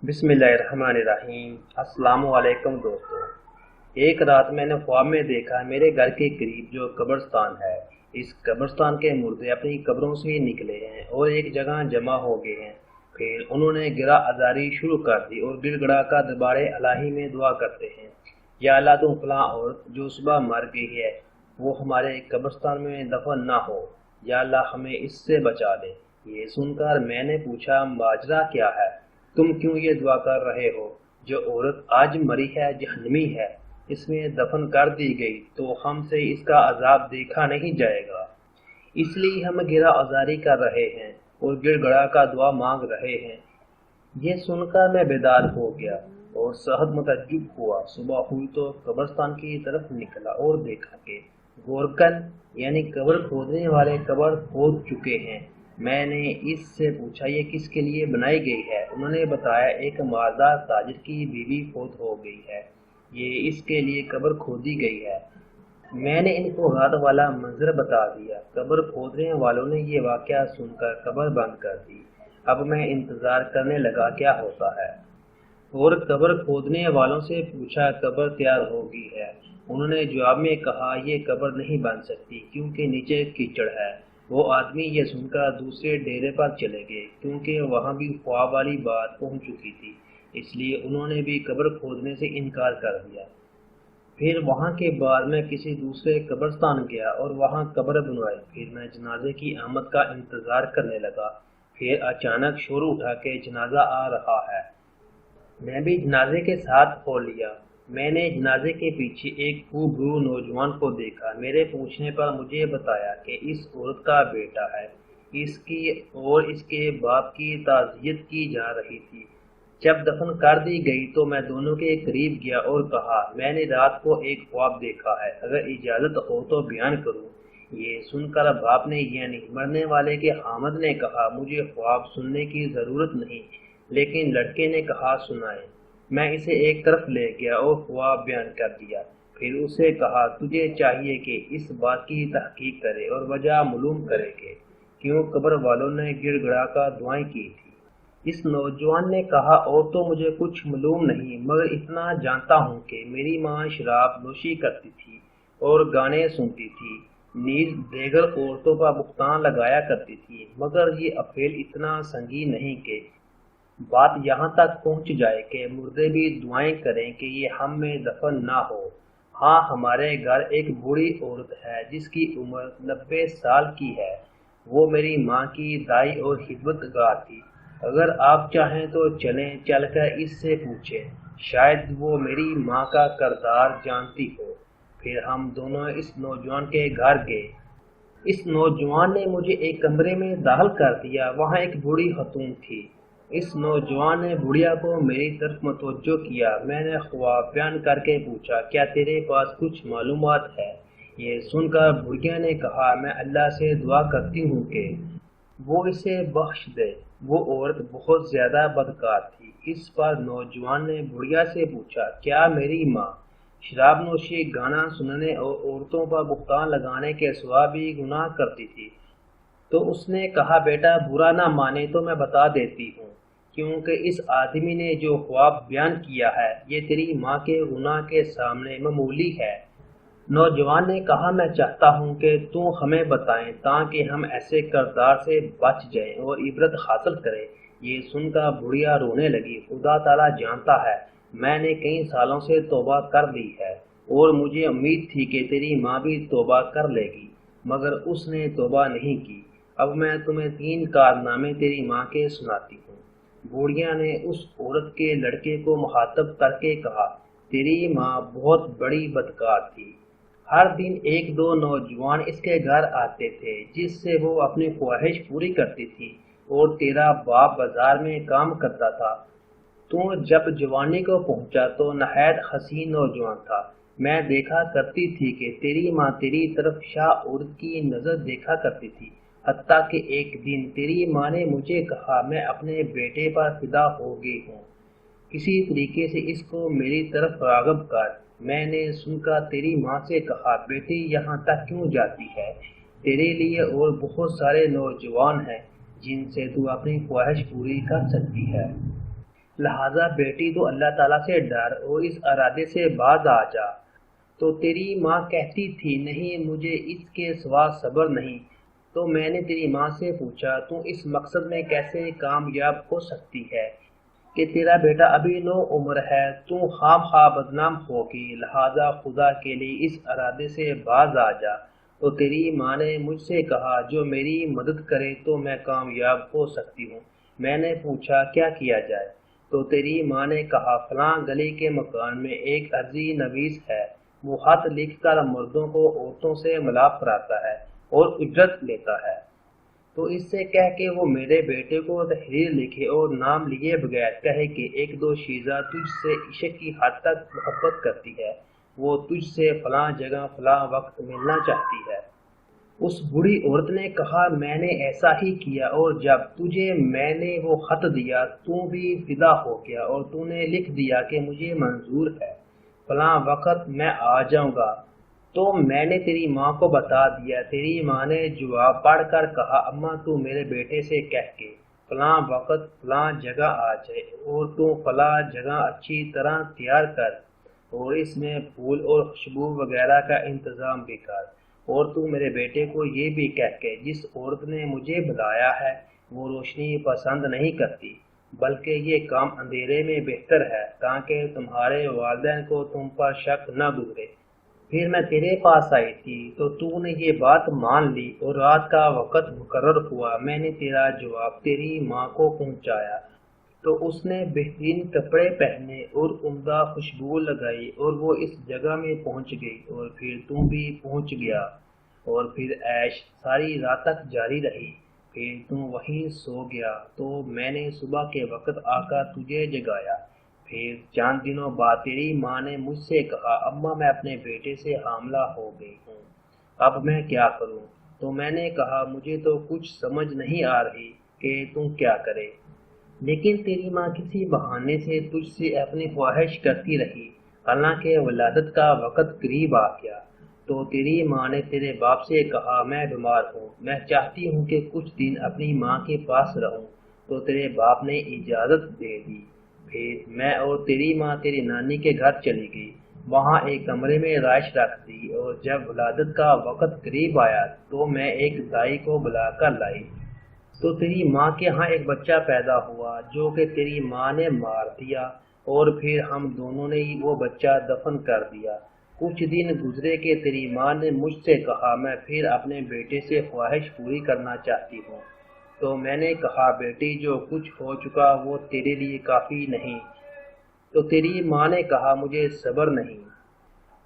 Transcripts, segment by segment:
بسم اللہ الرحمن الرحیم۔ السلام علیکم دوستو۔ ایک رات میں نے خواب میں دیکھا میرے گھر کے قریب جو قبرستان ہے، اس قبرستان کے مردے اپنی قبروں سے نکلے ہیں اور ایک جگہ جمع ہو گئے ہیں۔ پھر انہوں نے گرا ازاری شروع کر دی اور گڑ گڑا کا دربارے الہی میں دعا کرتے ہیں، یا اللہ تم فلاں عورت جو صبح مر گئی ہے وہ ہمارے قبرستان میں دفن نہ ہو، یا اللہ ہمیں اس سے بچا لے۔ یہ سن کر میں نے پوچھا ماجرا کیا ہے؟ تم کیوں یہ دعا کر رہے ہو؟ جو عورت آج مری ہے جہنمی ہے، اس میں دفن کر دی گئی تو ہم سے اس کا عذاب دیکھا نہیں جائے گا، اس لیے ہم گرا آزاری کر رہے ہیں اور گڑ گڑا کا دعا مانگ رہے ہیں۔ یہ سن کر میں بیدار ہو گیا اور سخت متعجب ہوا۔ صبح ہوئی تو قبرستان کی طرف نکلا اور دیکھا کہ گورکن یعنی قبر کھودنے والے قبر کھود چکے ہیں۔ میں نے اس سے پوچھا یہ کس کے لیے بنائی گئی ہے؟ انہوں نے بتایا ایک مالدار تاجر کی بیوی فوت ہو گئی ہے، یہ اس کے لیے قبر کھودی گئی ہے۔ میں نے ان کو رات والا منظر بتا دیا۔ قبر کھودنے والوں نے یہ واقعہ سن کر قبر بند کر دی۔ اب میں انتظار کرنے لگا کیا ہوتا ہے، اور قبر کھودنے والوں سے پوچھا قبر تیار ہو گئی ہے؟ انہوں نے جواب میں کہا یہ قبر نہیں بن سکتی کیونکہ نیچے کیچڑ ہے۔ وہ آدمی یہ سن کر دوسرے ڈیرے پر چلے گئے کیونکہ وہاں بھی خواب والی بات پہنچ چکی تھی، اس لیے انہوں نے بھی قبر کھودنے سے انکار کر دیا۔ پھر وہاں کے بعد میں کسی دوسرے قبرستان گیا اور وہاں قبر بنوائی۔ پھر میں جنازے کی آمد کا انتظار کرنے لگا۔ پھر اچانک شور اٹھا کہ جنازہ آ رہا ہے۔ میں بھی جنازے کے ساتھ ہو لیا۔ میں نے جنازے کے پیچھے ایک خوبرو نوجوان کو دیکھا۔ میرے پوچھنے پر مجھے بتایا کہ اس عورت کا بیٹا ہے، اس کی اور اس کے باپ کی تعزیت کی جا رہی تھی۔ جب دفن کر دی گئی تو میں دونوں کے قریب گیا اور کہا میں نے رات کو ایک خواب دیکھا ہے، اگر اجازت ہو تو بیان کروں۔ یہ سن کر باپ نے یعنی مرنے والے کے حامد نے کہا مجھے خواب سننے کی ضرورت نہیں، لیکن لڑکے نے کہا سنائیں۔ میں اسے ایک طرف لے گیا اور خواب بیان کر دیا۔ پھر اسے کہا تجھے چاہیے کہ اس بات کی تحقیق کرے اور وجہ معلوم کرے کہ کیوں قبر والوں نے گڑ گڑا کا دعائیں کی تھی۔ اس نوجوان نے کہا اور تو مجھے کچھ معلوم نہیں، مگر اتنا جانتا ہوں کہ میری ماں شراب نوشی کرتی تھی اور گانے سنتی تھی، نیز دیگر عورتوں پر بہتان لگایا کرتی تھی، مگر یہ افعال اتنا سنگین نہیں کہ بات یہاں تک پہنچ جائے کہ مردے بھی دعائیں کریں کہ یہ ہم میں دفن نہ ہو۔ ہاں ہمارے گھر ایک بوڑھی عورت ہے جس کی عمر 90 سال کی ہے، وہ میری ماں کی دائی اور خدمت گار تھی۔ اگر آپ چاہیں تو چلیں، چل کر اس سے پوچھیں، شاید وہ میری ماں کا کردار جانتی ہو۔ پھر ہم دونوں اس نوجوان کے گھر گئے۔ اس نوجوان نے مجھے ایک کمرے میں داخل کر دیا، وہاں ایک بوڑھی خاتون تھی۔ اس نوجوان نے بڑھیا کو میری طرف متوجہ کیا۔ میں نے خواب بیان کر کے پوچھا کیا تیرے پاس کچھ معلومات ہے؟ یہ سن کر بڑھیا نے کہا میں اللہ سے دعا کرتی ہوں کہ وہ اسے بخش دے، وہ عورت بہت زیادہ بدکار تھی۔ اس پر نوجوان نے بڑھیا سے پوچھا کیا میری ماں شراب نوشی، گانا سننے اور عورتوں پر بہتان لگانے کے سوا بھی گناہ کرتی تھی؟ تو اس نے کہا بیٹا برا نہ مانے تو میں بتا دیتی ہوں، کیونکہ اس آدمی نے جو خواب بیان کیا ہے یہ تیری ماں کے گناہ کے سامنے معمولی ہے۔ نوجوان نے کہا میں چاہتا ہوں کہ تو ہمیں بتائیں تاکہ ہم ایسے کردار سے بچ جائیں اور عبرت حاصل کریں۔ یہ سن کر بڑھیا رونے لگی۔ خدا تعالیٰ جانتا ہے میں نے کئی سالوں سے توبہ کر لی ہے اور مجھے امید تھی کہ تیری ماں بھی توبہ کر لے گی، مگر اس نے توبہ نہیں کی۔ اب میں تمہیں 3 کارنامے تیری ماں کے سناتی ہوں۔ بوڑھیا نے اس عورت کے لڑکے کو مخاطب کر کے کہا تیری ماں بہت بڑی بدکار تھی۔ ہر دن 1-2 نوجوان اس کے گھر آتے تھے جس سے وہ اپنی خواہش پوری کرتی تھی، اور تیرا باپ بازار میں کام کرتا تھا۔ تو جب جوانی کو پہنچا تو نہایت حسین نوجوان تھا۔ میں دیکھا کرتی تھی کہ تیری ماں تیری طرف شاہ عورت کی نظر دیکھا کرتی تھی، حتیٰ کہ ایک دن تیری ماں نے مجھے کہا میں اپنے بیٹے پر فدا ہو گئی ہوں، کسی طریقے سے اس کو میری طرف راغب کر۔ میں نے سن کر تیری ماں سے کہا بیٹی یہاں تک کیوں جاتی ہے؟ تیرے لیے اور بہت سارے نوجوان ہیں جن سے تو اپنی خواہش پوری کر سکتی ہے۔ لہٰذا بیٹی تو اللہ تعالیٰ سے ڈر اور اس ارادے سے باز آ جا۔ تو تیری ماں کہتی تھی نہیں مجھے اس کے سوا صبر نہیں۔ تو میں نے تیری ماں سے پوچھا تو اس مقصد میں کیسے کامیاب ہو سکتی ہے کہ تیرا بیٹا ابھی نو عمر ہے، تو خام خواہ بدنام ہوگی، لہذا خدا کے لیے اس ارادے سے باز آ جا۔ تو تیری ماں نے مجھ سے کہا جو میری مدد کرے تو میں کامیاب ہو سکتی ہوں۔ میں نے پوچھا کیا کیا جائے؟ تو تیری ماں نے کہا فلاں گلی کے مکان میں ایک عرضی نویس ہے، وہ خط لکھ کر مردوں کو عورتوں سے ملاپ کراتا ہے اور اجرت لیتا ہے، تو اس سے کہہ کہ وہ میرے بیٹے کو تحریر لکھے اور نام لیے بغیر کہے کہ ایک دو شیزہ تجھ سے عشق کی حد تک محبت کرتی ہے، وہ تجھ سے فلاں جگہ فلاں وقت ملنا چاہتی ہے۔ اس بوڑھی عورت نے کہا میں نے ایسا ہی کیا، اور جب تجھے میں نے وہ خط دیا تو بھی فدا ہو گیا اور تو نے لکھ دیا کہ مجھے منظور ہے، فلاں وقت میں آ جاؤں گا۔ تو میں نے تیری ماں کو بتا دیا۔ تیری ماں نے جواب پڑھ کر کہا اماں تو میرے بیٹے سے کہہ کے فلاں وقت فلاں جگہ آ جائے، اور تو فلاں جگہ اچھی طرح تیار کر اور اس میں پھول اور خوشبو وغیرہ کا انتظام بھی کر، اور تو میرے بیٹے کو یہ بھی کہہ کے جس عورت نے مجھے بلایا ہے وہ روشنی پسند نہیں کرتی، بلکہ یہ کام اندھیرے میں بہتر ہے تاکہ تمہارے والدین کو تم پر شک نہ گزرے۔ پھر میں تیرے پاس آئی تھی تو نے یہ بات مان لی اور رات کا وقت مقرر ہوا، میں نے تیرا جواب تیری ماں کو پہنچایا تو اس نے بہترین کپڑے پہنے اور عمدہ خوشبو لگائی اور وہ اس جگہ میں پہنچ گئی، اور پھر تم بھی پہنچ گیا، اور پھر عیش ساری رات تک جاری رہی، پھر تم وہیں سو گیا تو میں نے صبح کے وقت آ کر تجھے جگایا۔ پھر چند دنوں بعد تیری ماں نے مجھ سے کہا اماں میں اپنے بیٹے سے حاملہ ہو گئی ہوں، اب میں کیا کروں؟ تو میں نے کہا مجھے تو کچھ سمجھ نہیں آ رہی کہ تم کیا کرے، لیکن تیری ماں کسی بہانے سے تجھ سے اپنی خواہش کرتی رہی، حالانکہ ولادت کا وقت قریب آ گیا۔ تو تیری ماں نے تیرے باپ سے کہا میں بیمار ہوں، میں چاہتی ہوں کہ کچھ دن اپنی ماں کے پاس رہوں، تو تیرے باپ نے اجازت دے دی۔ پھر میں اور تیری ماں تیری نانی کے گھر چلی گئی، وہاں ایک کمرے میں رہائش رکھ دی، اور جب ولادت کا وقت قریب آیا تو میں ایک دائی کو بلا کر لائی۔ تو تیری ماں کے ہاں ایک بچہ پیدا ہوا جو کہ تیری ماں نے مار دیا، اور پھر ہم دونوں نے ہی وہ بچہ دفن کر دیا۔ کچھ دن گزرے کہ تیری ماں نے مجھ سے کہا میں پھر اپنے بیٹے سے خواہش پوری کرنا چاہتی ہوں، تو میں نے کہا بیٹی جو کچھ ہو چکا وہ تیرے لیے کافی نہیں۔ تو تیری ماں نے کہا مجھے صبر نہیں،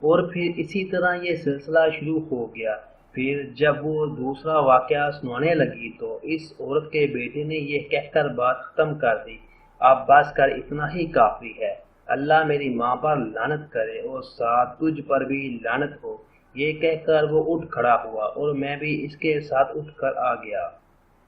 اور پھر اسی طرح یہ سلسلہ شروع ہو گیا۔ پھر جب وہ دوسرا واقعہ سنانے لگی تو اس عورت کے بیٹے نے یہ کہہ کر بات ختم کر دی اب بس کر، اتنا ہی کافی ہے، اللہ میری ماں پر لعنت کرے اور ساتھ تجھ پر بھی لعنت ہو۔ یہ کہہ کر وہ اٹھ کھڑا ہوا اور میں بھی اس کے ساتھ اٹھ کر آ گیا۔